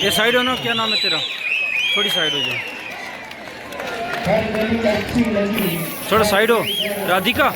ये साइड हो ना, क्या नाम है तेरा? थोड़ी साइड हो जाओ, थोड़ा साइड हो। राधिका,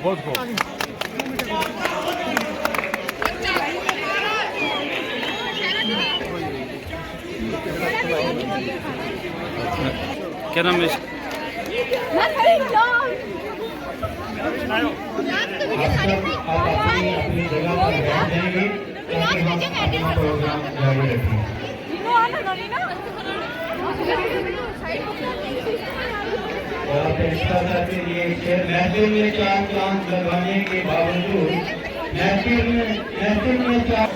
बहुत क्या नाम है? महफिल में 4 चांद लगाने के बावजूद महफिल में 4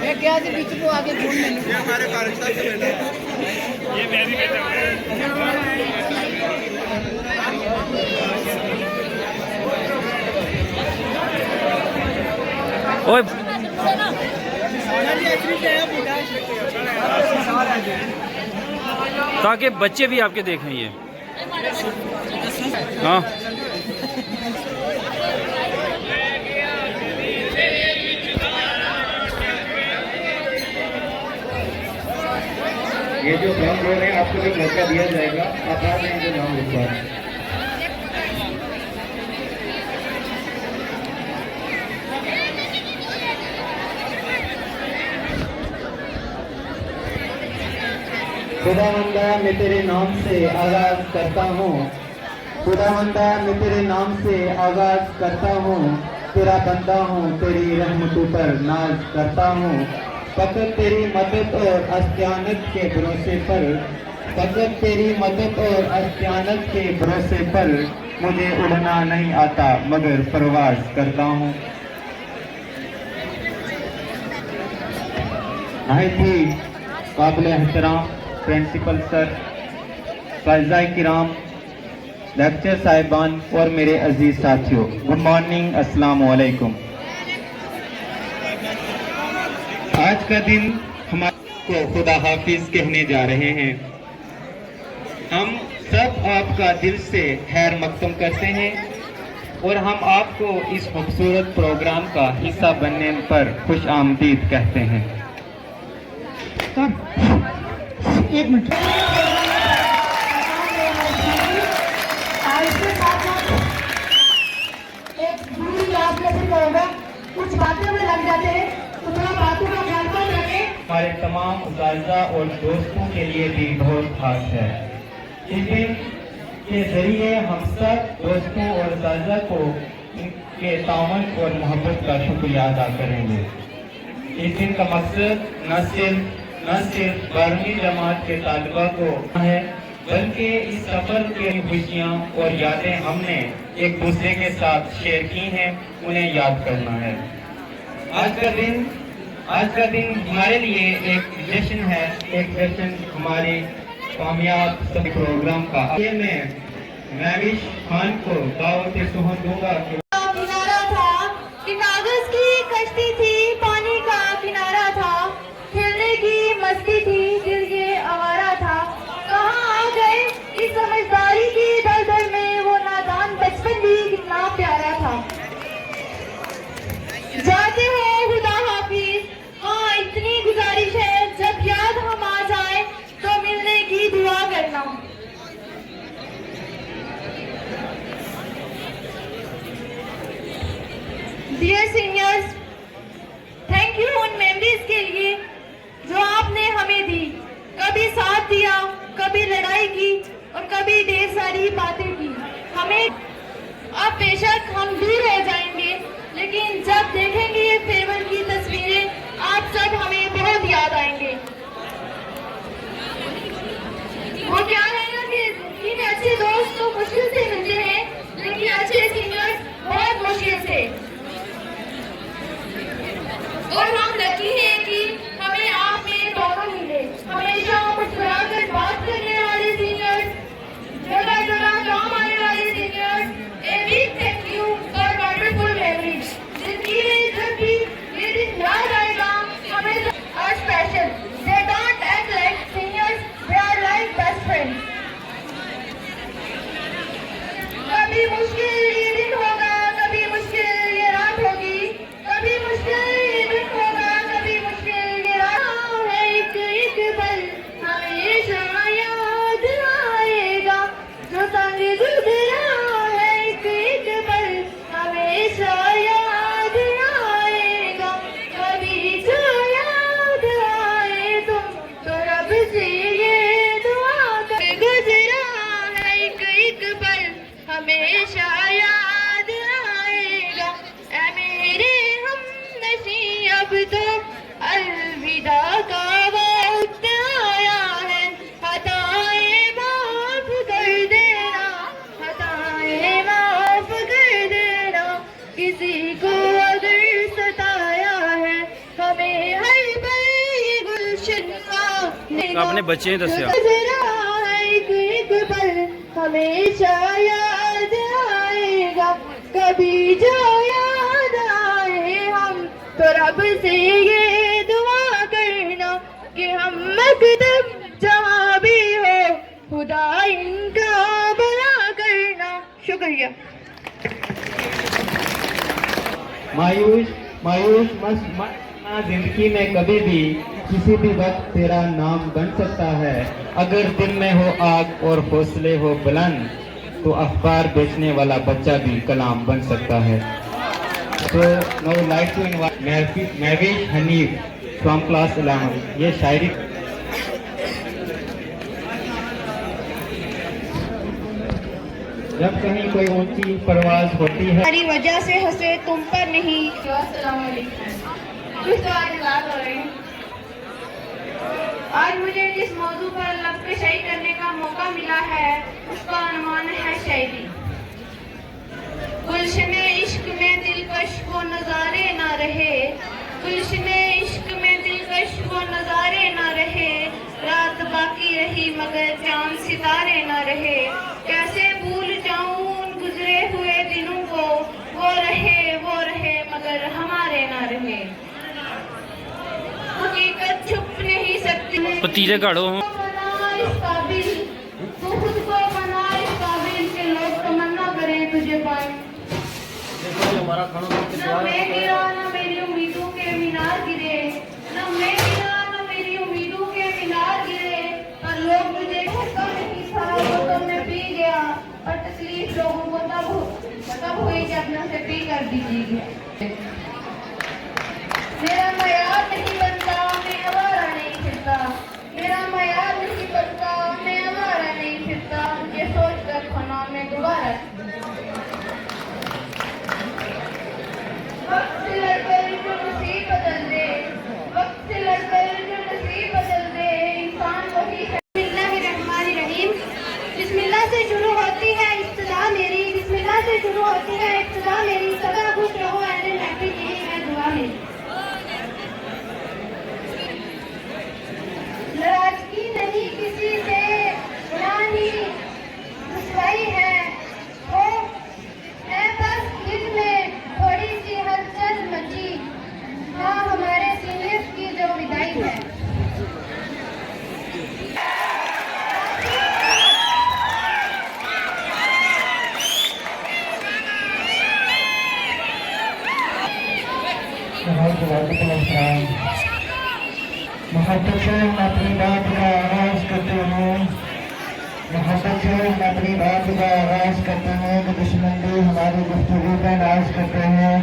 मैं क्या से बीच को आगे घूम नहीं हमारे कार्यकर्ता से ये मैं भी कहता हूं। ओए ताकि बच्चे भी आपके देखें ये। हाँ ये जो फ्रंट रो है आपको जो मौका दिया जाएगा, आप आ जाएंगे जो नाम लिखवा रहे हैं। खुदावंदा मैं तेरे नाम से आगाज करता हूँ, खुदावंदा मैं तेरे नाम से आगाज करता हूँ, तेरा बंदा हूँ, तेरी रहमतों पर नाज करता हूँ। फकत तेरी मदद और अस्तियानत के भरोसे पर, फकत तेरी मदद और अस्तियानत के भरोसे पर मुझे उड़ना नहीं आता मगर परवाज करता हूँ। नहायत ही काबिल एहतराम प्रिंसिपल सर, फ़ाज़िला किराम, लेक्चर साहिबान और मेरे अजीज साथियों, गुड मॉर्निंग, अस्सलाम वालेकुम। आज का दिन हमारे को खुदा हाफिज कहने जा रहे हैं। हम सब आपका दिल से खैर मकदम करते हैं और हम आपको इस खूबसूरत प्रोग्राम का हिस्सा बनने पर खुश आमदीद कहते हैं। एक मिनट एक दूरी क्लास में होगा, कुछ बातें में लग जाते हैं तो थोड़ा बातों का ख्याल रखें। हमारे तमाम उस्ताज़ा और दोस्तों के लिए भी बहुत खास है। इस दिन के जरिए हम सब दोस्तों और उस्ताज़ा को इनके तावन और मोहब्बत का शुक्रिया अदा करेंगे। इस दिन का मकसद न सिर्फ 12वीं जमात के तालिबा को है, बल्कि इस सफर की खुशियाँ और यादें हमने एक दूसरे के साथ शेयर की हैं, उन्हें याद करना है। आज का दिन हमारे लिए एक जश्न है, एक जश्न हमारे कामयाब सभी प्रोग्राम का। ये मैं महविश खान को दावत सुहन दूंगा। किनारा था कि कागज की कश्ती थी, पानी का किनारा था, खेलने की मस्ती थी, दिल ये आवारा था। कहाँ आ गए इस समझदारी की दलदल में, वो नादान बचपन भी कितना प्यारा था। जाते हो खुदा हाफिज, हाँ इतनी गुजारिश है, जब याद हम आ जाए तो मिलने की दुआ करना। डियर सीनियर्स, थैंक यू उन मेमोरीज के लिए जो आपने हमें दी। कभी साथ दिया, कभी लड़ाई की और कभी ढेर सारी बातें की हमें। अब बेशक हम दूर हो जाएंगे, लेकिन जब देखेंगे ये फेयरवेल की तस्वीरें, आप सब हमें बहुत याद आएंगे। वो क्या है ना कि हमेशा याद आएगा। ऐ मेरे हमनशी अब तो अलविदा का वक्त आया है। हताएं माफ कर देना, हताएं माफ कर देना। किसी को अगर सताया है हमें हर पल ये गुलशन का अपने बच्चे दस्या एक एक पल हमेशा याद आएगा। कभी जो याद आए हम तो रब से ये दुआ करना कि हम मकदम जहाँ भी हो खुदा इनका भला करना। शुक्रिया। मायूस मत जिंदगी में कभी भी किसी भी वक्त तेरा नाम बन सकता है। अगर दिल में हो आग और हौसले हो बुलंद तो अखबार बेचने वाला बच्चा भी कलाम बन सकता है। तो now like to invite Mahvish Hanif from class 11। ये शायरी जब कहीं कोई ऊंची परवाज होती है हमारी वजह से हंसे तुम पर नहीं। अस्सलाम वालेकुम। आज मुझे जिस मौजू पर लब पे शायरी करने का मौका मिला है उसका अनुमान है शायरी। गुलशने इश्क में दिलकश वो नजारे ना रहे, गुलशने इश्क में दिलकश वो नजारे ना रहे। रात बाकी रही मगर चांद सितारे ना रहे। कैसे भूल जाऊं उन गुजरे हुए दिनों को, वो रहे मगर हमारे ना रहे। हकीकत छुप नहीं सकती। पतीले गाड़ो बना इस काबिल, तू खुद को बना इस काबिल के लोग तमन्ना करें तुझे पाए। न मैं गिरा न मेरी उम्मीदों के मीनार गिरे, न मैं गिरा न मेरी उम्मीदों के मीनार गिरे। पर लोग मुझे धक्का नहीं था वो तो मैं पी गया। और तकलीफ लोगों को तब हुई जब न से पी कर दीजिए। मेरा मयार नहीं बनता मैं आवारा नहीं फिरता, मेरा मयार नहीं बनता मैं आवारा नहीं फिरता। ये सोच कर खाना मैं दोबारा। वक्त से लड़कर जो नसीब बदल दे, वक्त से लड़कर जो नसीब बदल दे इंसान वही है। बिस्मिल्लाहिर्रहमानिर्रहीम। बिस्मिल्लाह से शुरू होती है इब्तिदा मेरी, बिस्मिल्लाह से शुरू होती है इब्तिदा मेरी। सदा खुश रहो एंड हैप्पी, यही है दुआ मेरी। नाराजगी नहीं किसी से पुरानी रुसवाई है, वो है बस दिल में थोड़ी सी हलचल मची। हाँ हमारे सीनियर्स की जो विदाई है। मोहब्बत से हम अपनी बात का आगाज करते हैं, मोहब्बत से हम अपनी बात का आगाज करते हैं कि दुश्मन भी हमारी गुफ्तगू का नाज करते हैं।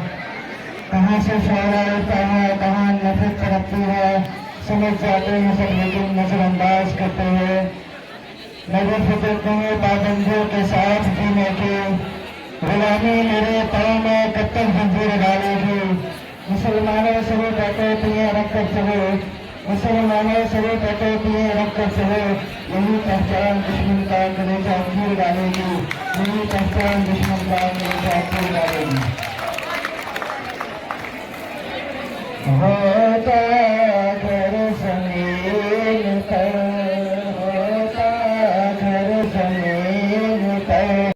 कहाँ से शोरा उठता है, कहाँ नफरत तड़पती है, समझ जाते हैं सब लेकिन नजरअंदाज करते हैं। नजर फिक्र नहीं पाबंदियों के साथ जीने की, गुलामी मेरे पाँव में कब तक जंजीर डालेगी। मुसलमानों से वो कहते पिए रख कर चले, मुसलमानों से वो कहते पिए रख कर चले। यही पहचान दुश्मन का कलेजा चीर डालेगी, यही पहचान दुश्मन का कलेजा चीर डालेगी। होता घर ज़मीन पर, होता घर ज़मीन पर,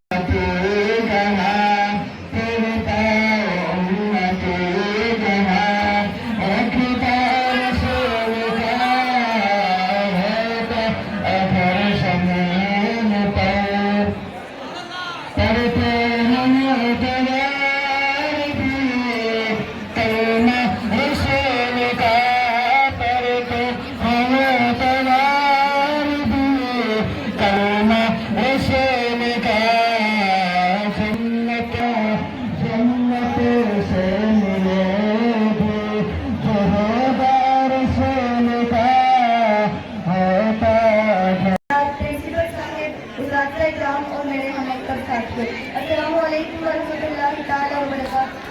और मेरे हम साथियों अस्सलामुअलैकुम वरहमतुल्लाहि ताला वबरकातुहू।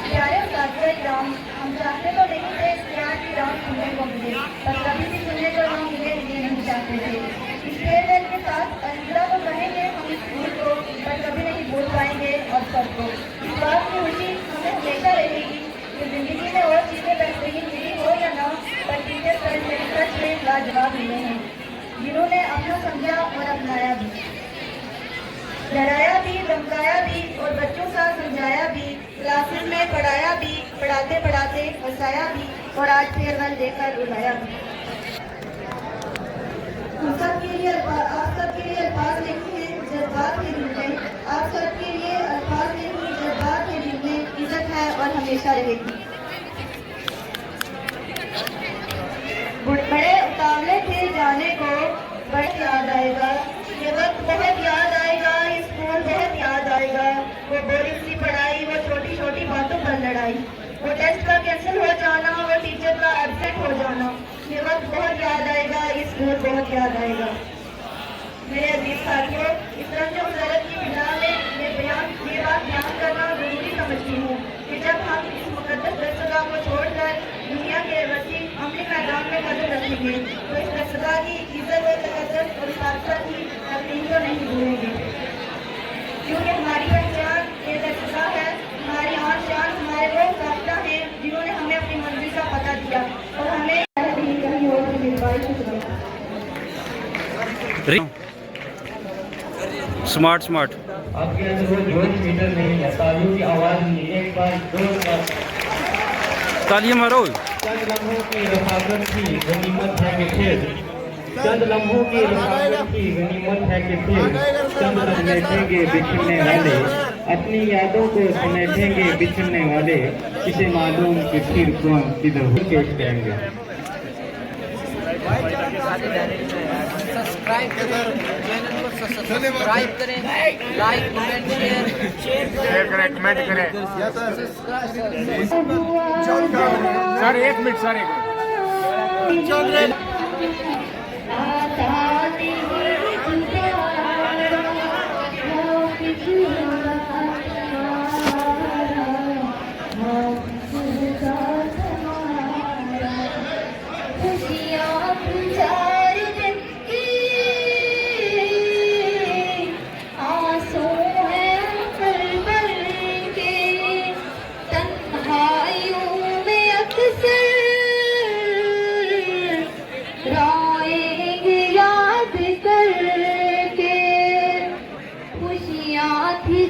प्यारे साथियों इकराम, हम चाहते तो नहीं थे कि आज की डांस सुनने को मिले, पर कभी भी सुनने को ना मिले ये नहीं चाहते थे। इस फेयरवेल के साथ अलविदा तो कहेंगे हम इस स्कूल को, पर कभी नहीं भूल पाएंगे और सबको। इस बात की खुशी हमें हमेशा रहेगी कि जिंदगी में और चीजें बेहतरीन मिली हो या ना, पर टीचर सच में लाजवाब मिले हैं, जिन्होंने अपना समझा और अपनाया भी, डराया भी, धमकाया भी और बच्चों का समझाया भी, क्लासेस में पढ़ाया भी, पढ़ाते पढ़ाते हंसाया भी और आज फेयरवेल देकर उड़ाया भी। हम सब के लिए आप सबके लिए अल्फाज नहीं है जज्बात के दिल में, आप सबके लिए अल्फाज नहीं जज्बात के दिल में इज्जत है और हमेशा रहेगी। बड़े उतावले थे जाने को, बड़ा याद आएगा ये वक्त, बहुत याद आएगा ये स्कूल, बहुत याद आएगा वो बोरिंग सी पढ़ाई, वो छोटी छोटी बातों पर लड़ाई, वो टेस्ट का कैंसिल हो जाना, वो टीचर का एब्सेंट हो जाना। ये वक्त बहुत याद आएगा, ये स्कूल बहुत याद आएगा। मेरे अजीज साथियों, इस रंज मुज़रत की बिना में ये बात बयान करना जरूरी समझती हूँ कि जब हम इस मुकद्दस दस्तगाह को छोड़कर दुनिया के वसी अमली मैदान में कदम रखेंगे तो इस दस्तगाह की इज्जत और तकद्दुस और सादत की तकलीफ को नहीं भूलेंगे, क्योंकि हमारी पहचान ये दस्तगाह है, हमारी आन शान, हमारे वो साथी हैं जिन्होंने हमें अपनी मंजिल का पता दिया और हमें कहीं और से मिलवाई। स्मार्ट स्मार्ट आपके अंदर वो जोश मीटर नहीं है, तालियों की आवाज़ नहीं, एक बार दो बार। तालियां मारो। चंद लम्हों की रफाकत की गनीमत है कि फिर, चंद लम्हों की रफाकत की गनीमत है कि फिर चंद समेटेंगे बिछड़ने वाले, अपनी यादों को समेटेंगे बिछड़ने वाले, किसे मालूम कि फिर कौन किधर हो के जाएंगे। सब्सक्राइब करें, चैनल को सब्सक्राइब करें, लाइक कमेंट शेयर करें, कमेंट करें। सर एक मिनट, सर एक मिनट।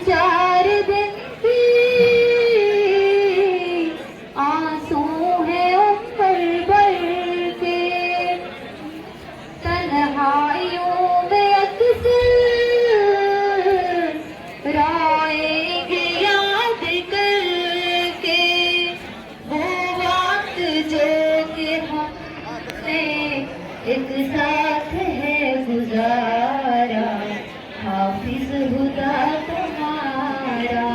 चार दिन की आंसू है उम्र भर के, तन्हाइयों में अक्सर रोएंगे याद करके, वो वक्त जो कि हमने एक साथ है गुजारा, हाफिज खुदा तुम्हारा,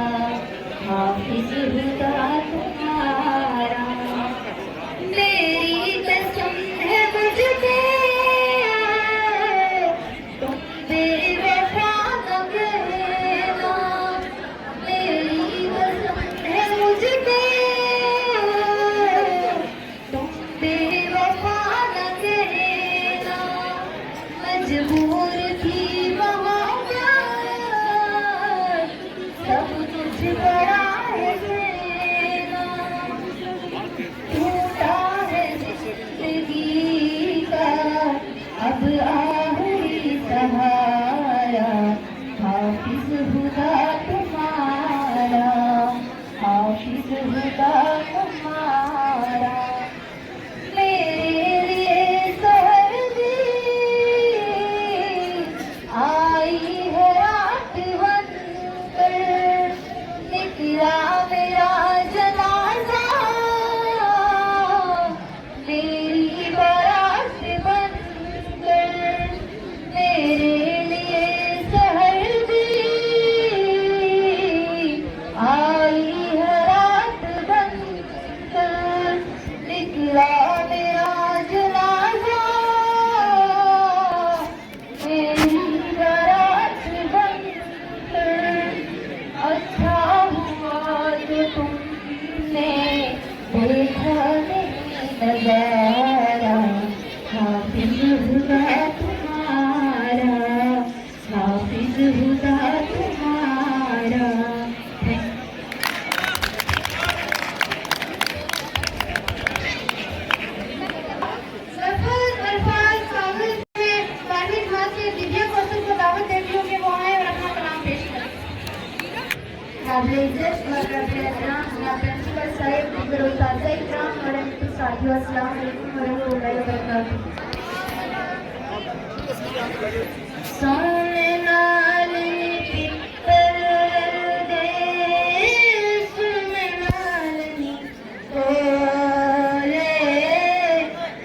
हाफिज खुदा तुम्हारा। मेरी कसम है मुझको तुम बेवफा न कहना, मेरी कसम है मुझको तुम बेवफा न कहना। मजबूर थी वहाँ सब कुछ बड़ा है देना, टूटा है जिंदगी का अब आखिरी सहारा, हाफिज खुदा तुम्हारा, हाफिज खुदा तुम्हारा। मेरे लिए सर्दी आई है रात बनकर, निकला मेरा जनाजा मेरी बारात बनकर, काबिल इज्जत मरहबा इकराम जनाब प्रिंसिपल साहिब, दीगर उस्ताद इकराम और अमीर साथियों, अस्सलाम वालेकुम वरहमतुल्लाहि वबरकातुहू। सोने नाल पित्तर दे सुने नाल नी बोले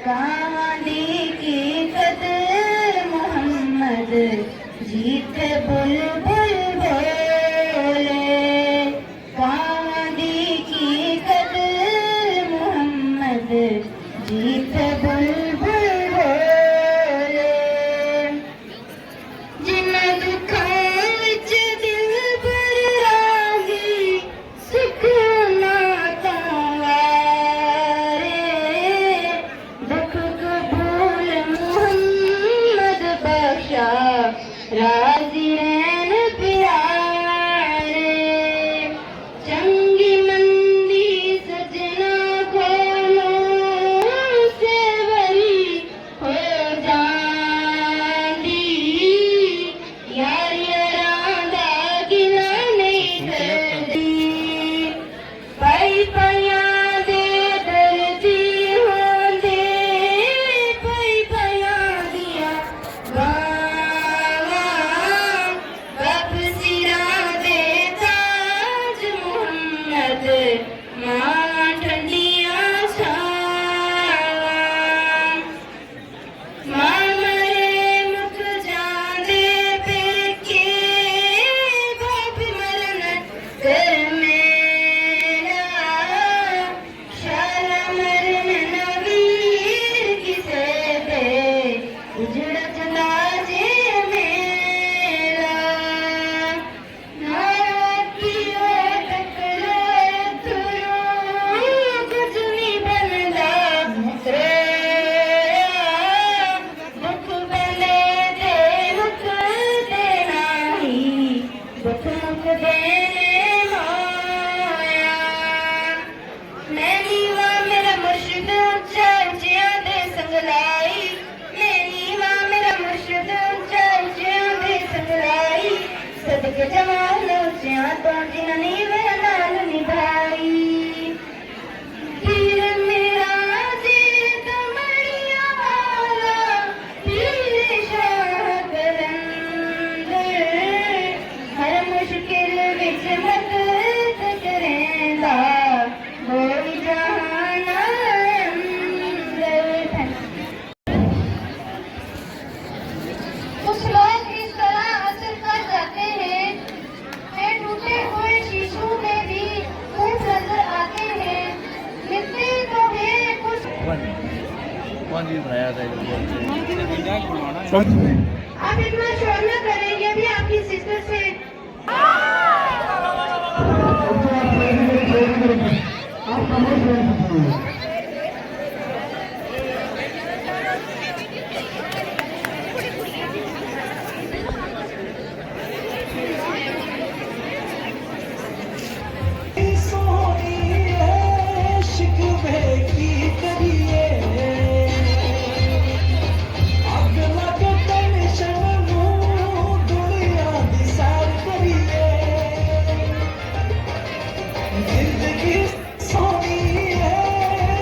कहानी की कदर मोहम्मद जीत बुलबुल बोले कहानी की कदर मोहम्मद जीत बुलबुल बोले जिन्ना दुखां विच दिल भर राही सुख ना तारे दुख कबूल मोहम्मद बख्शा राजी रहन प्यारे चंगी मंदी सजना खोलो से वरी हो जांदी यार यारां दा गिला नहीं करदी पाई पायां दे दर्दी होंदे पाई पायां दिया गावां बाप सिरां दे ताज मुहम्मद मां ठंडियां छावां मां मरे मुक जांदे पेके बाप मरन कर मेरा शाला मरन नवीर किसे दे उजड़ चला जे मेरा नातियो टकरो तुरो कुछ नहीं बनदा रे दुख बले दे मुख देना ही दुख मुख देने माया मैं नीवा मेरा मुर्शिद ऊंचा ऊंचियां दे संगलाई मैं नीवा मेरा मुर्शिद ऊंचा ऊंचियां दे संगलाई सदके जमाल ऊंचियां तो जिन्हां नी मेरा नाल निभाई पीर मेरा जी कमरिया वाला पीर शाह कलंदर हर मुश्किल विच मदद करेंदा होई जहान अंदर। कुछ लोग इस तरह असर कर जाते हैं वे टूटे हुए शीशों में भी खूब नजर आते हैं मिलते तो हैं कुछ आप इतना शोर न करें ये भी आपकी सिस्टर से जिंदगी सोनी है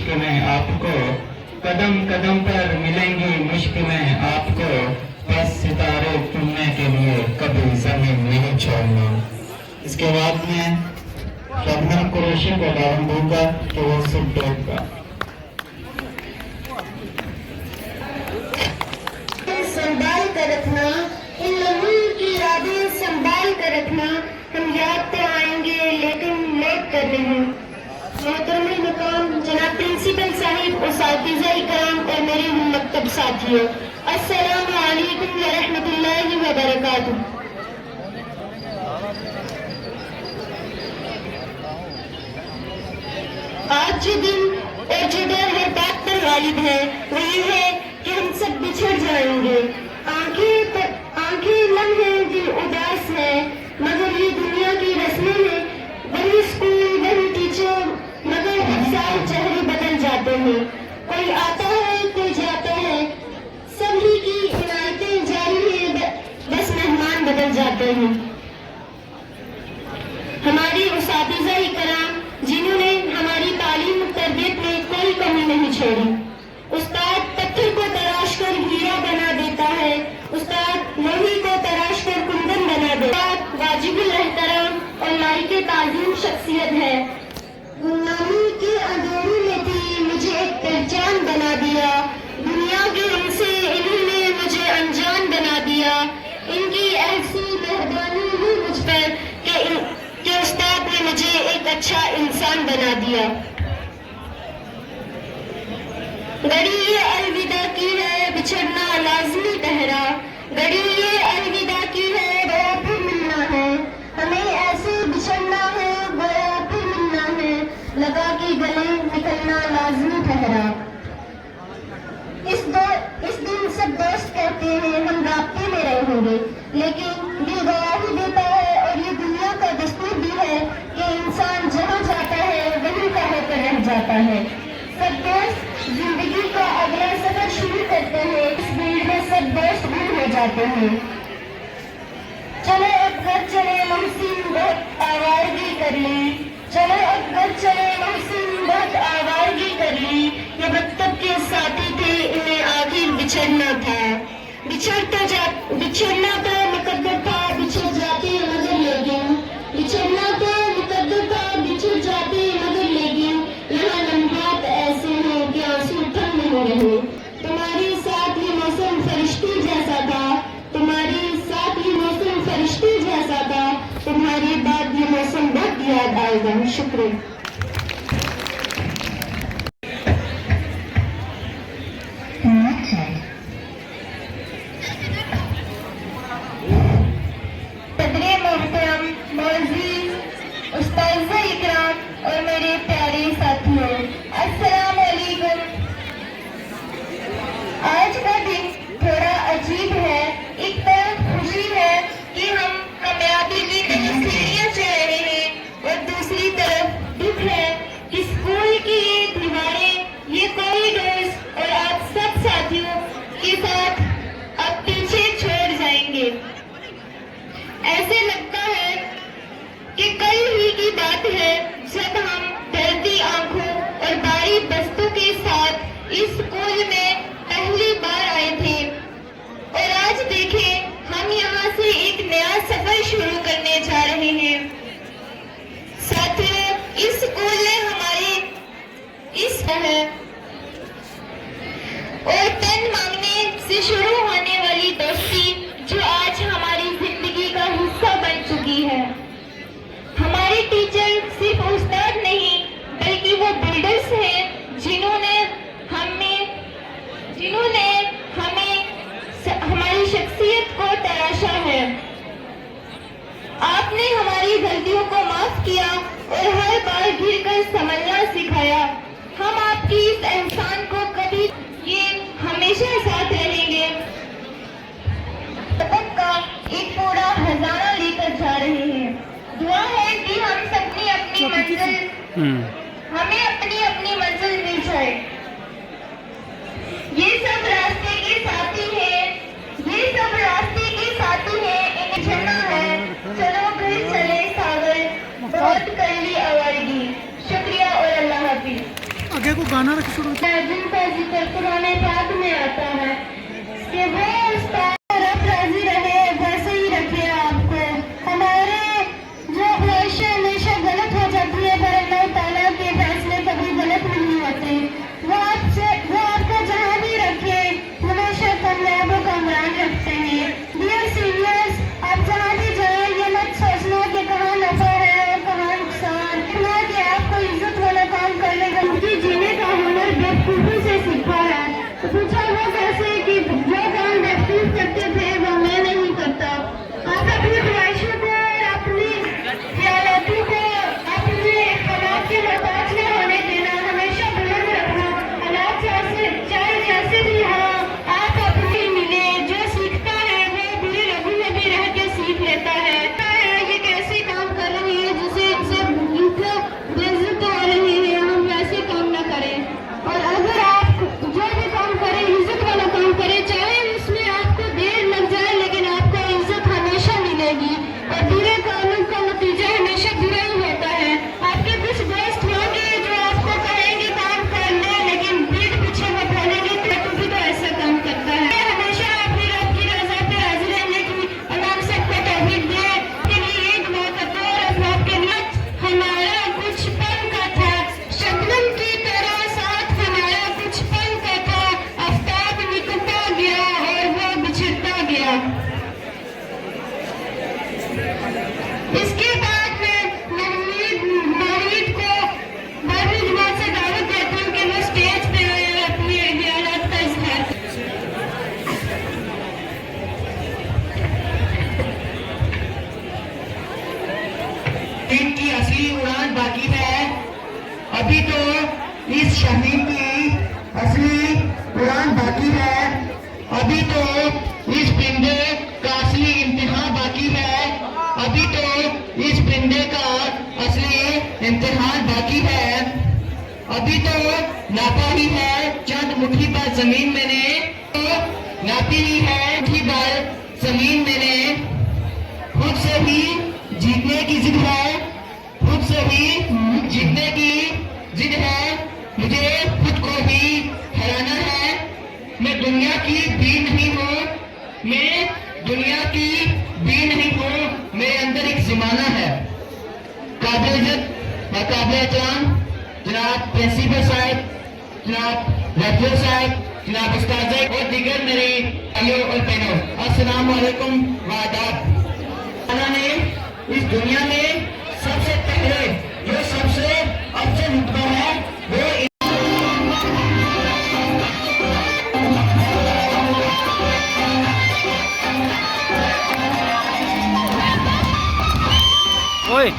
इश्क में आपको, कदम कदम पर मिलेंगी मुश्क में आपको, बस सितारे चुनने के लिए कभी जमीन नहीं छोड़ना। इसके बाद में शबनम कुरैशी को दाम दूंगा कि वो सुन देगा। संभाल कर रखना, इन लम्हों की यादें संभाल कर रखना। हम याद तो आएंगे लेकिन लेट कर रहे हैं। मोहतरम मुकाम जनाब प्रिंसिपल साहिब, उस्ताद-ए इकराम और मेरे मकतब साथियों, अस्सलामु अलैकुम व रहमतुल्लाहि व बरकातुहू। आज जो दिन और जो डर हर बात पर गालिब है वो ये है कि हम सब बिछड़ जाएंगे। आंखें लम है, दिल उदास है, मगर ये दुनिया की रस्में हैं। वही स्कूल, वही टीचर, मगर हर साल चेहरे बदल जाते हैं। कोई आता है, कोई जाता है, सभी की इनायतें जारी है, बस मेहमान बदल जाते हैं। हमारे उस्ताद-ए इकराम जिन्होंने हमारी तालीम और तरबियत में कोई कमी नहीं छोड़ी। उस्ताद पत्थर को तराश कर हीरा बना देता है, उस्ताद लोहे को तराश कर कुंदन बना देता है। वाजिबुल एहतराम और लायके ताज़ीम शख्सियत है। गुमनामी के अंधेरे में थी, मुझे एक पहचान बना दिया। दुनिया के इनसे इन्होंने मुझे अनजान बना दिया। इनकी ऐसी मेहरबानी हुई मुझ पर कि उस्ताद ने मुझे एक अच्छा इंसान बना दिया। घड़ी ये अलविदा की है, बिछड़ना लाजमी ठहरा। घड़ी ये अलविदा की है, गया फिर मिलना है। हमें ऐसे बिछड़ना है, गया फिर मिलना है। लगा कि गले निकलना लाजमी ठहरा। इस दिन सब दोस्त कहते हैं हम राब्ते में रहेंगे, लेकिन दिल गवाही देता है और ये दुनिया का दस्तूर भी है कि इंसान जहाँ जाता है वहीं का होकर रह जाता है। सब दोस्त जिंदगी का अगला सफर शुरू करते हैं, इस भीड़ में सब दोस्त गुम हो जाते हैं। चलो अब घर चले मोहसिन, बहुत आवारगी कर ली। चलो अब घर चले मोहसिन, बहुत आवारगी कर ली। ये मकतब के साथी थे, इन्हें आखिर बिछड़ना था। बिछड़ना तो मुकद्दर था, बिछड़ जाते मगर लेकिन। बिछड़ना तो मुकद्दर था, बिछड़ जाते मगर लेकिन। यहाँ लम्हात ऐसे हैं कि आंसू थम नहीं रहे। तुम्हारे साथ ये मौसम फरिश्ते जैसा था, तुम्हारे साथ ये मौसम फरिश्ते जैसा था। तुम्हारे बाद ये मौसम बहुत याद आएगा। शुक्रिया। उस्ताद-ए इकराम और मेरे प्यारे साथियों, अस्सलाम वालेकुम। आज का दिन थोड़ा अजीब है। एक तरफ खुशी है कि हम कामयाबी की नई सीढ़ियां चढ़ रहे हैं और दूसरी तरफ दुख है कि स्कूल की ये दीवारें, ये कॉरिडोर्स और आप सब साथियों के साथ अब पीछे छोड़ जाएंगे। ऐसे लगता है कि कल ही की बात है जब हम डरती आंखों और बारी बस्तों के साथ इस स्कूल में पहली बार आए थे और आज देखें हम यहाँ से एक नया सफर शुरू करने जा रहे हैं। साथियों, इस स्कूल ने हमारे इस है और तन मांगने से शुरू होने वाली दोस्ती जो आज हमारी जिंदगी का हिस्सा बन चुकी है। हमारे टीचर सिर्फ उस्ताद नहीं बल्कि वो बिल्डर्स हैं जिन्होंने हमें हमारी शख्सियत को तराशा है। आपने हमारी गलतियों को माफ किया और हर बार गिर कर संभलना सिखाया। हम आपकी इस एहसान को कभी ये हमेशा साथ रहेंगे। सबक का एक पूरा खजाना लेकर जा रहे हैं। दुआ है कि हम सबने अपनी मंजिल हमें अपनी मंजिल मिल जाए। ये सब रास्ते के साथी हैं, इन्हें चलना है। चलो घर चले सागर, बहुत कर ली आवारगी। शुक्रिया और अल्लाह हाफिज। जिनका जिक्र कुरान पाक में आता है कि वो उस्ताद रब राजी रहे वैसे ही रखे आपको। हमारे जो ख्वाहिशें हमेशा गलत हो जाती है पर अल्लाह ताला के फैसले कभी गलत नहीं होते। वो आपको जहाँ भी रखे हमेशा कामयाब व कामरान रखते हैं। डियर सीनियर्स, आप जहाँ भी जाए ये मत सोचना कि कहाँ नफा है और कहाँ नुकसान, इतना कि आपको इज्जत वाला काम करने का जीने का हुनर बेवकूफी से सीखा है। तो पूछा वो कैसे कि जो काम बेवकूफ करते थे वो मैं नहीं करता। आप अपनी ख्वाहिशों को और अपनी ख्यालातों को अपने हालात के मोहताज न होने देना, हमेशा बुलंद रखना। हालात चाहे जैसे भी हो आप अपनी मिले। जो सीखता है वो बुरे लोगों में भी रह के सीख लेता है। ये कैसे काम कर रही है जिसे इनको बेइज्जत हो रही है, हम वैसे काम न करें। और अगर आप जो भी काम करें इज्जत वाला काम करें, चाहे उसमें आपको देर लग जाए लेकिन आपको इज्जत हमेशा मिलेगी। और बुरे कामों का नतीजा हमेशा बुरा ही होता है। आपके कुछ दोस्त होंगे जो आपको कहेंगे काम कर ले लेकिन पीठ पीछे वो बोलेंगे तू भी तो ऐसा काम करता है। हमेशा अपनी रब की रजा पे राजी रहने की अल्लाह सबको तौफीक दे। के लिए एक दुआ करते हैं और अल्लाह के नियत हमारा कुछ पल का था, शबनम की तरह साथ हमारा कुछ पल का था। आफ्ताब निकलता गया और वो बिछड़ता गया। इसके बाद मैं नवीद को 12वीं जमात से दावत देती हूँ कि वो स्टेज पे आए और अपनी ख्यालात का इजहार करें। ट्रेन की असली उड़ान बाकी है। अभी तो इस शहीद की असली उड़ान बाकी है। अभी तो इस परिंदे का असली इम्तिहान बाकी है। अभी तो इस परिंदे का असली इम्तिहान बाकी है। अभी तो नापा ही है चंद मुट्ठी भर जमीन मैंने, तो नापी ही है मुट्ठी भर जमीन मैंने। खुद से ही जीतने की जिद है, खुद से ही जीतने की जिद है। मुझे खुद को भी हराना है। मैं दुनिया की भी नहीं हूँ, मैं दुनिया की भी नहीं हूँ। मेरे अंदर एक ज़माना है। काबिल इज्जत और काबिल एहतराम जनाब प्रिंसिपल साहब, जनाब लेक्चरर साहब, जनाब उस्ताद और दीगर मेरे भाइयों और बहनों, अस्सलाम वालेकुम व आदाब। ने इस दुनिया में सबसे पहले जो सबसे अफजल रुतबा है वो ओए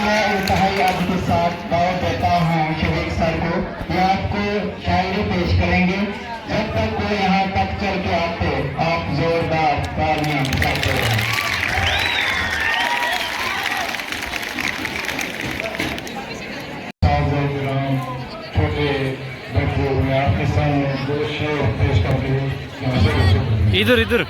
मैं इंतहाई अब के साथ दावत देता हूँ शफीक सर को, ये आपको शायरी पेश करेंगे। जब तक वो यहाँ तक चल के आते आप जोरदार तालियां बजाते रहें। छोटे बच्चे मैं आपके सामने दो शेर पेश करते हुए इधर इधर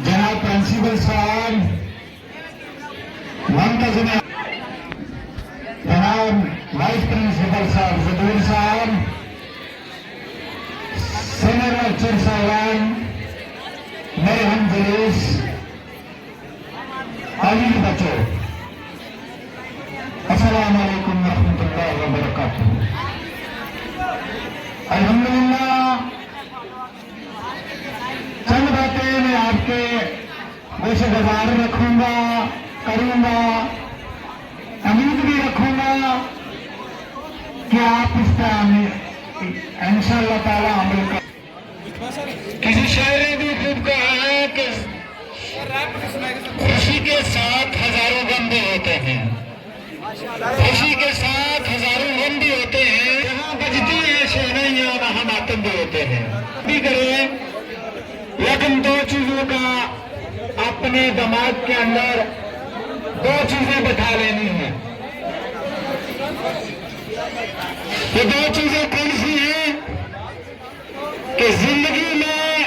जनाब प्रिंसिपल साहब, जनाब वाइस प्रिंसिपल साहब जदूर साहब, सीनियर लेक्चर साहबान, मेरे हम जुलूस आलिम बच्चों, अस्सलाम वालेकुम रहमतुल्लाहि व बरकातुहू। अल्हम्दुलिल्लाह, चंद बातें मैं आपके वैसे गुजार रखूंगा, करूंगा, उम्मीद भी रखूंगा कि आप इस पर इंशाअल्लाह ताला अमल कर। किसी शायर ने भी खूब कहा है कि खुशी के साथ हजारों गम भी होते हैं, खुशी के साथ हजारों गम भी होते हैं, जहां बजती है शहनाइयां वहां मातम भी होते हैं। भी करें, लेकिन दो चीजों का अपने दिमाग के अंदर दो चीजें बैठा लेनी है। ये दो चीजें कौन सी हैं कि जिंदगी में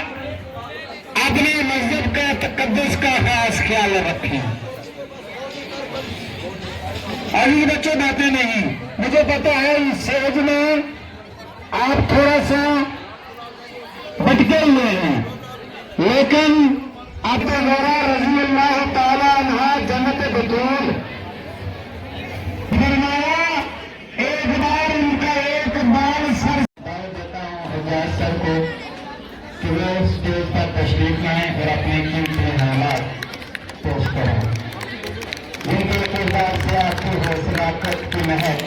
अपने मजहब का तकद्दुस का खास ख्याल रखें। अभी बच्चों बातें नहीं, मुझे पता है इस सेज में आप थोड़ा सा भटके हुए हैं, लेकिन अबू हुरैरा रज़ी अल्लाह ताला अन्हा जन्नत बतूल सदाकत की महक,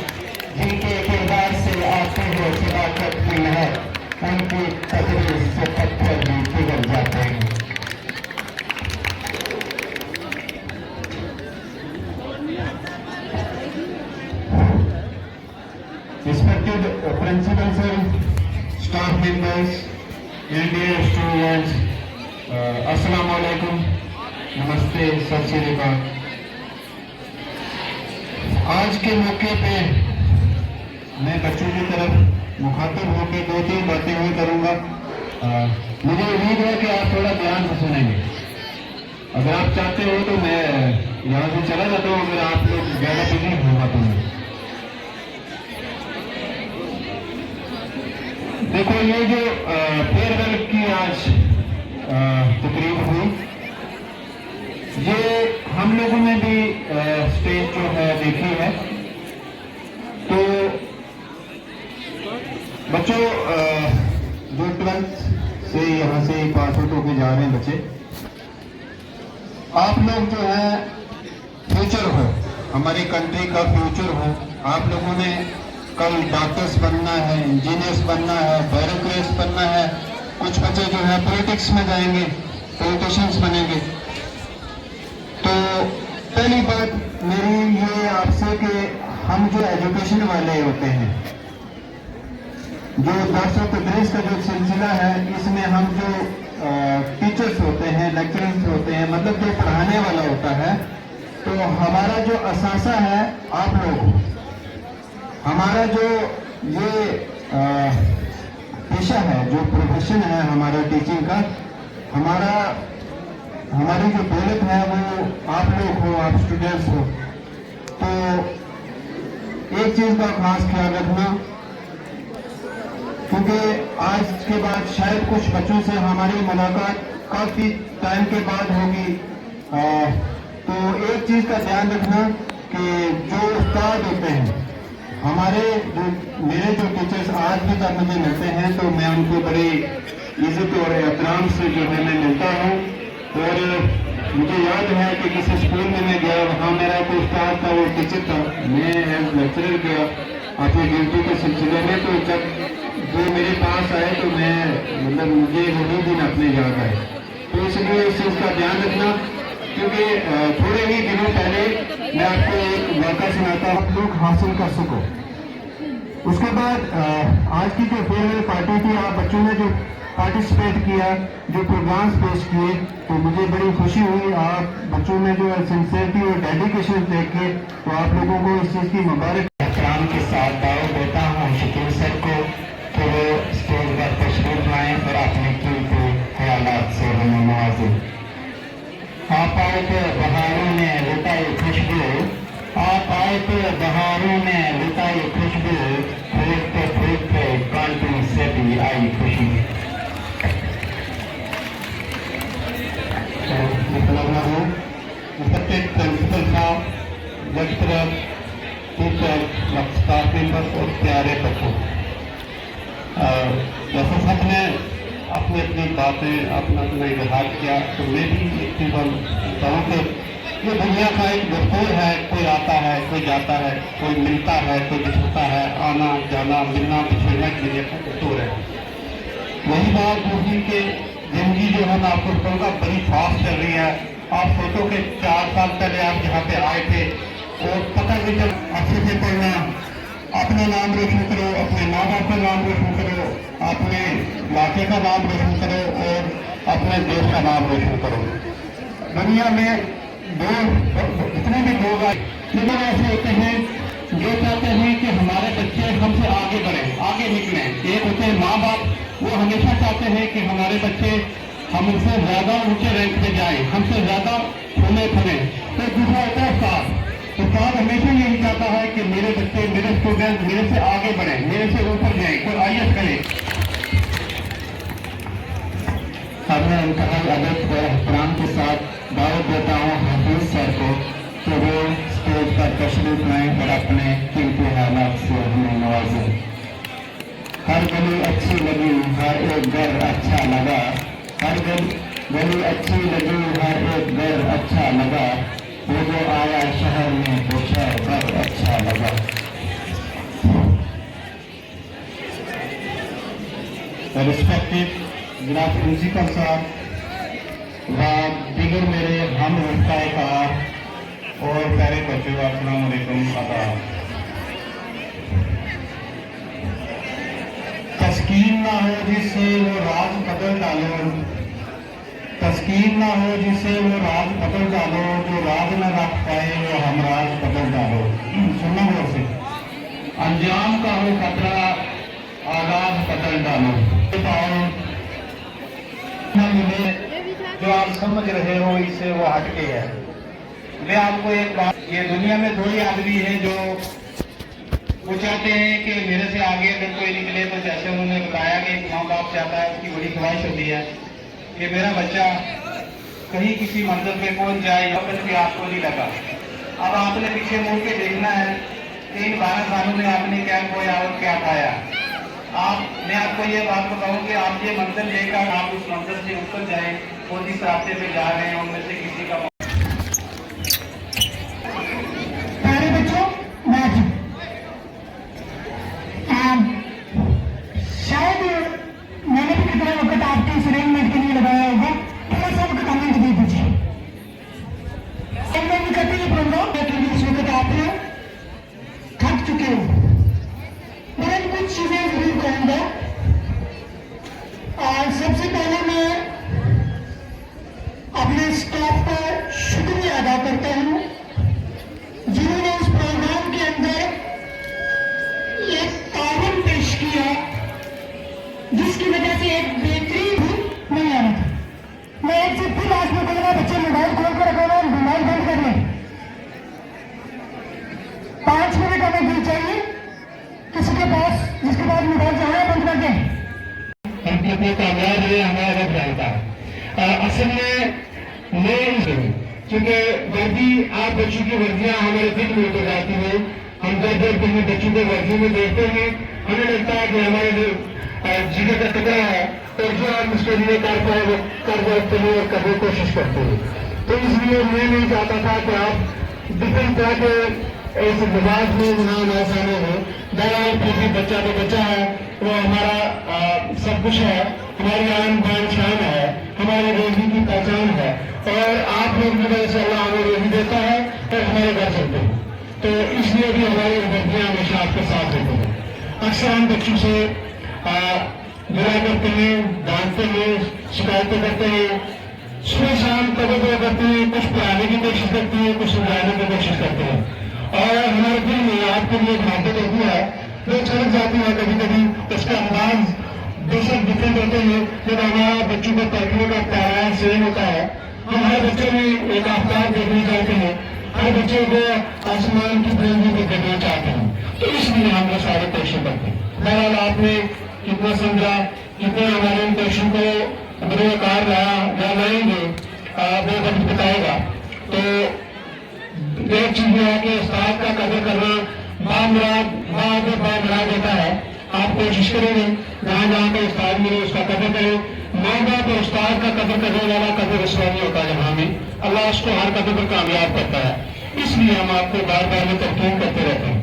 जिनके किरदार से आते हो सदाकत की महक, उनकी तकरीर से पत्थर भी पिघल जाते हैं। Respected Principal Sir, staff members, and dear students, Assalamu alaikum, नमस्ते, सत श्री अकाल। आज के मौके पे मैं बच्चों की तरफ मुखातिब होकर 2-3 बातें हुई करूँगा। मुझे उम्मीद है कि आप थोड़ा ध्यान से सुनेंगे। अगर आप चाहते हो तो मैं यहाँ से चला जाता हूँ, अगर आप लोग ज़्यादा बिजी होगा तो मैं देखो, ये जो फेयरवेल की आज तकरीब हुई, ये हम लोगों ने भी स्टेज जो है देखी है। तो बच्चों, जो 12th से यहाँ से पास आउट होके जा रहे हैं बच्चे, आप लोग जो है फ्यूचर हो, हमारी कंट्री का फ्यूचर हो। आप लोगों ने कल डॉक्टर्स बनना है, इंजीनियर्स बनना है, ब्यूरोक्रेट्स बनना है। कुछ बच्चे जो है पॉलिटिक्स में जाएंगे, पॉलिटिशियंस बनेंगे। तो पहली बात मेरी ये आपसे कि हम जो एजुकेशन वाले होते हैं, जो दर्स और तदरीस का जो सिलसिला है, इसमें हम जो टीचर्स होते हैं, लेक्चरर्स होते हैं, मतलब जो पढ़ाने वाला होता है, तो हमारा जो असासा है आप लोग, हमारा जो ये पेशा है, जो प्रोफेशन है हमारा टीचिंग का, हमारी जो दौलत है वो आप लोग हो, आप स्टूडेंट्स हो। तो एक चीज का खास ख्याल रखना, क्योंकि आज के बाद शायद कुछ बच्चों से हमारी मुलाकात काफी टाइम के बाद होगी। तो एक चीज का ध्यान रखना कि जो उस्ताद होते हैं हमारे, जो मेरे जो टीचर्स आज भी जब मुझे मिलते हैं तो मैं उनको बड़ी इज्जत और एहतराम से जो है मैं मिलता हूँ। और मुझे याद है कि किसी स्कूल में मैं गया, वहाँ मेरा कोई उस्ताद था, वो टीचर था, मैं एज लेक्चरर गया अपनी ड्यूटी के सिलसिले में। तो जब वो मेरे पास आए तो मैं मतलब मुझे वही दिन अपने याद आए। तो इसलिए इस चीज़ का ध्यान रखना, क्योंकि थोड़े ही दिनों पहले मैं आपको एक वाक़ा सुनाता हूँ, लोग हासिल कर सको। उसके बाद आज की जो फेयरवेल पार्टी थी, आप बच्चों ने जो पार्टिसिपेट किया, जो प्रोग्राम्स पेश किए, तो मुझे बड़ी खुशी हुई। आप बच्चों में जो सिंसियरिटी और डेडिकेशन देख के, तो आप लोगों को इस चीज़ की मुबारक। एहतराम के साथ दावत देता हूँ शकील सर को कि वो स्टेज पर तशरीफ लाएं और अपने कीमती ख्यालात से हमें नवाजें। आप आए तो बहारों में लुटाई खुशबू, आप आए तो बहारों में लुटाई खुशबू, फूलते फूलते कांटों से भी आई खुशी। रिस्पेक्टेड प्रिंसिपल साहब, लेक्चरर, टीचर, स्टाफ मेंबर्स और प्यारे बच्चों, जैसे सबने अपनी अपनी बातें अपना इजहार किया, तो मैं भी एक चीज़ बताऊँ कि ये दुनिया का एक दस्तूर है। कोई आता है, कोई जाता है, कोई मिलता है, कोई बिछड़ता है। आना जाना, मिलना बिछड़ना दुनिया का दस्तूर है। वही बात दूसरी के जिंदगी जो है ना, आपको बताऊँगा बड़ी फास्ट चल रही है। आप सोचो कि 4 साल पहले आप यहाँ पे आए थे और पता नहीं चल, अच्छे से पढ़ना, अपना नाम रोशन करो, अपने माँ बाप का नाम रोशन करो, अपने इलाके का नाम रोशन करो और अपने देश का नाम रोशन करो। दुनिया में जितने भी लोग आए, लेकिन ऐसे होते हैं जो चाहते हैं कि हमारे बच्चे हमसे आगे बढ़ें, आगे निकलें। एक होते हैं माँ बाप, वो हमेशा चाहते हैं कि हमारे बच्चे हमसे ज्यादा ऊंचे रैंक पे जाए, हमसे ज्यादा फूले फले। तो दूसरा होता है उस्ताद। उस्ताद हमेशा यही चाहता है कि मेरे बच्चे, मेरे स्टूडेंट मेरे से आगे बढ़े, मेरे से ऊपर जाए, कोई IAS करे। अब मैं इंतहाई अदब और एहतराम के साथ दावत देता हूँ हाफिज सर को कि वो स्टेज पर तशरीफ लाएं और अपने कीमती हालात से हमें नवाजें। हर गली अच्छी लगी, हर एक घर अच्छा लगा, हर गली अच्छी लगी, हर एक घर अच्छा लगा, वो जो आया शहर में वो शहर अच्छा इंशाअल्लाह। रिस्पेक्टेड जनाब प्रिंसिपल साहब व दीगर मेरे हम कार और प्यारे बच्चों, अस्सलाम वालेकुम। तस्कीन ना हो जिससे वो राज बदल डालो, तस्कीन ना हो जिससे वो राज बदल डालो, जो राज न रख पाए वो हम राज बदल डालो। सुनना गौर से, अंजाम का हो खतरा आगाज बदल डालो। जो आप समझ रहे हो इससे वो हटके है। मैं आपको एक बात, ये दुनिया में थोड़ी आदमी है जो वो चाहते हैं कि मेरे से आगे अगर कोई निकले तो जैसे उन्होंने बताया कि एक माँ बाप चाहता है, उसकी बड़ी ख्वाहिश होती है कि मेरा बच्चा कहीं किसी मंजिल पे पहुंच जाए, या कुछ भी आपको नहीं लगा। अब आपने पीछे मुड़ के देखना है कि इन 12 सालों में आपने क्या खोया और क्या पाया। मैं आपको ये बात बताऊं कि आप ये मंजिल लेकर आप उस मंजिल से ऊपर जाएं और जिस रास्ते पे जा रहे हैं उनमें से किसी का प्यारे बच्चों, शायद मैंने भी कितना वक्त आपके इस अरेंजमेंट के लिए लगाया होगा। थोड़ा सा वक्त कमेंट दे दीजिए। करते ये प्रोग्राम इस वक्त आप थक चुके हो। मैं कुछ चीजें जरूर कहूंगा। सबसे पहले मैं अपने स्टाफ का शुक्रिया अदा करता हूं जिन्होंने इस प्रोग्राम के अंदर एक तावन पेश किया जिसकी वजह से एक बेहतरीन भी नहीं आ रहा था। मैं एक से फिर लास्ट में कहूंगा, बच्चे मोबाइल खोल कर रखना, मोबाइल बंद कर लें। 5 मिनट हमें दिल चाहिए किसी के पास, जिसके पास मोबाइल चाहिए बंद कर दें। हम लोगों का कामयाब है हमारा रब जानता है। असल में मैं क्योंकि वर्दी आप बच्चों की वर्दियां हमारे दिल में उतर जाती हैं। हम दर दर दिन में बच्चों को वर्दी में देखते हैं, हमें लगता है कि हमारे जो जिगर का टुकड़ा है और जो हम उसके लिए कर पाए वो कर सकते हैं और करने की कोशिश करते हैं। तो इसलिए मैं नहीं चाहता था कि आप डिफरेंट तरह के इस लिबास में नाम ऐसा न हो। बहरहाल फिर भी बच्चा तो बच्चा है, वो हमारा सब कुछ है, हमारी आन बान शान है, हमारे रोजी की पहचान है और आप लोग की वजह से अल्लाह हमें रोजी देता है और हमारे घर चलते हैं। तो इसलिए भी हमारी वर्दियाँ हमेशा आपके साथ रहते हैं। अक्सर हम बच्चों से बुरा करते हैं, डांटते हैं, शिकायतें करते हैं, सुबह शाम कदर करते हैं, कुछ पढ़ाने की कोशिश करते हैं, कुछ समझाने की कोशिश करते हैं और हमारे दिल में आपके लिए एक मोहब्बत होती है जो छलक जाती है। कभी कभी उसका अंदाज बेशक डिफरेंट होते हैं। जब हमारा बच्चों को तैरने का पैराया सेम होता है, हम हर बच्चे में एक आफ्ताब देखना चाहते हैं, हर बच्चे को आसमान की बुलंदी को देखना चाहते हैं। तो इसलिए हम लोग सारे क्वेश्चन करते हैं। बहरहाल आपने कितना समझा, कितने हमारे इन क्वेश्चन को बुरेकार रहा या लाएंगे वो वक्त बताएगा। तो एक चीज है कि उस्ताद का कदर करना बामुराद होता है। आप कोशिश करेंगे जहाँ जहाँ पे उस्ताद मिले उसका कदर करें। माँ बाप और उस्ताद का कदर करने वाला कदर रसवा नहीं होता जहाँ में, अल्लाह उसको हर कदर पर कामयाब करता है। इसलिए हम आपको बार बार में तरकीब करते रहते हैं।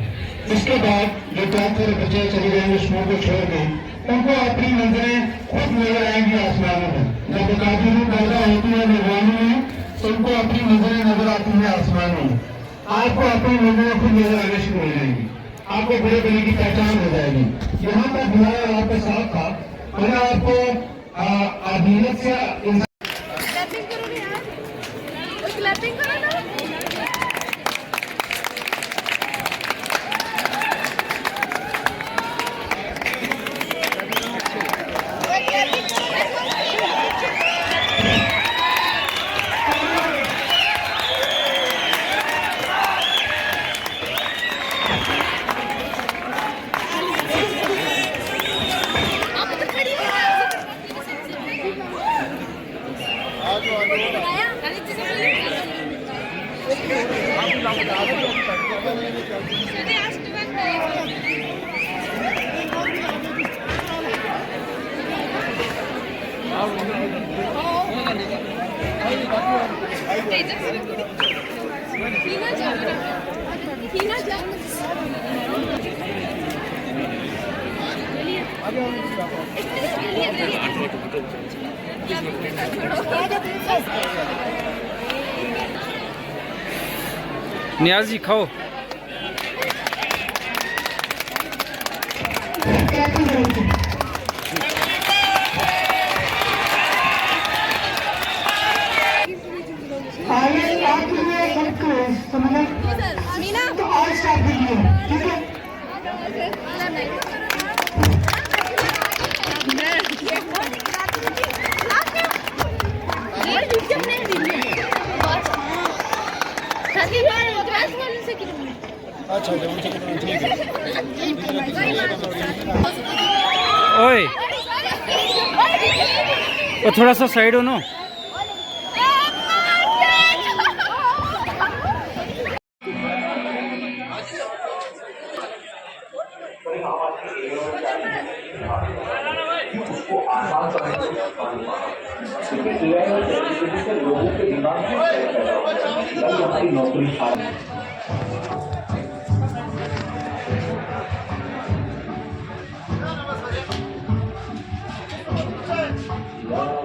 इसके बाद जो 12th के बच्चे चले जाएंगे स्कूल को छोड़ गए, उनको अपनी मंजिलें खुद नजर आएंगी आसमानों में। जब मुकाबले पैदा होती है निगरानी में, उनको अपनी मंजिलें नजर आती है आसमानों में। आपको अपनी मंजिलें खुद नजर आने शुरू हो जाएंगी, आपको बड़े बड़े की पहचान हो जाएगी। यहाँ तक बुलाया आपके साथ था, मैंने आपको अधीनत से क्लैपिंग करो ना। नियाज जी खाओ। आइए आप ये एक समझ तो और स्टार्ट कीजिए, ठीक है। ओए वो थोड़ा सा साइड हो ना। लोगों के दिमाग में हमारी नौकरी Wow.